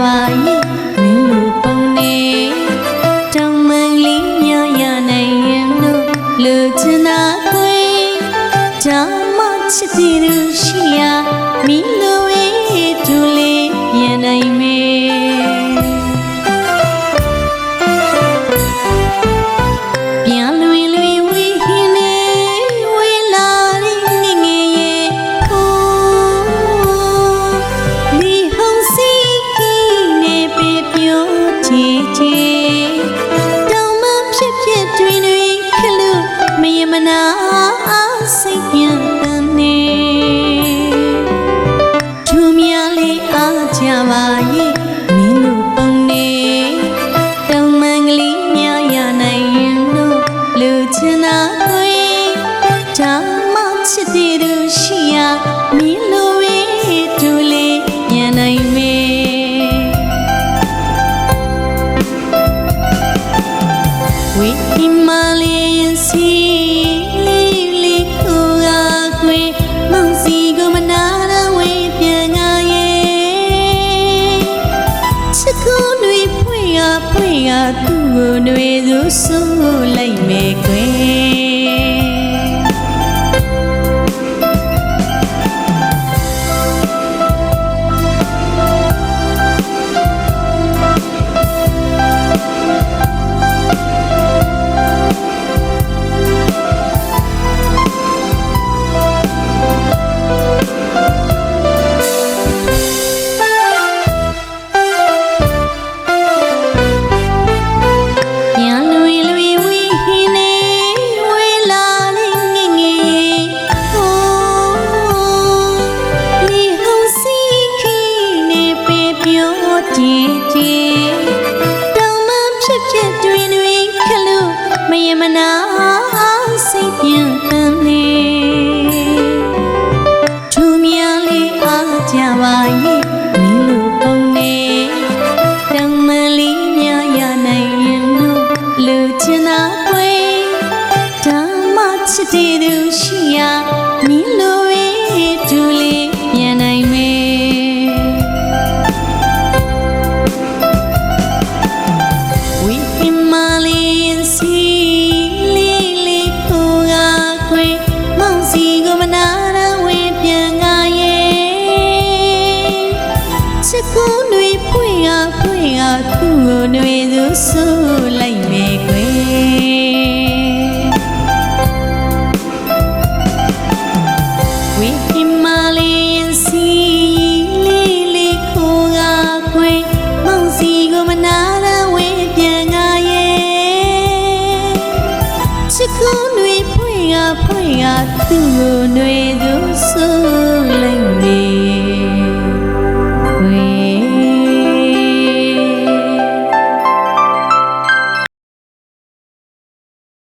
ပါရဲ့မင်းလိုပုံနေတောင်မန်လေးများရနိုင်ရင်လို့လူချင်တာခွေဒါမှချစ်တဲ့သူရှိရာမင်းလိုဝေးဒူလေးပြန်နိုင်မယ်ပြန်လွင်လွင်ဝေးဟင်းနေဝေးလာတဲ့ငငယ်ရဲ့ကိုဒီဟုန်စီကင်းနေပေပြောချေချေတောင်မဖြစ်ဖြစ်တွင်တွင်ခလို့မယမနာစိတ်ပြန်တမ်းနေသူများလေးအားကြပါရဲ့မင်းလိုပုံနေတောင်မန်ကလေးများရနိုင်ရင်လို့လူချင်တာခွေဒါမှချစ်တဲ့သူရှိရာမင်းလိုဝေးဒူလေးပြန်နိုင်မယ်ဝေးမလေးစီသူ့ကိုတွေဆိုဆိုလိုက်မယ်ကွယ်တောင်မဖြစ်ဖြစ်တွင်တွင်ခလို့မယမနာစိတ်ပြန်တမ်းနေသူများလေးအားကြပါရဲ့မင်းလိုပုံနေတောင်မလေးများရနိုင်ရင်လို့လူချင်တာခွေဒါမှချစ်တဲ့သူရှိရာမင်းလိုဝေးဒူလေးပြန်နိုင်မယ်ကိုတွေဖွင့်အားဖွင့်အားသူ့ကိုတွေဆိုဆိုလိုက်မယ်ကွယ်ဝေးမလေးစီလေးလေးခိုးအားခွေမောင်စီကိုမနာတော့ဝေးပြန်ငါရဲ့ချစ်ကိုတွေဖွင့်အားဖွင့်အားသူ့ကိုတွေ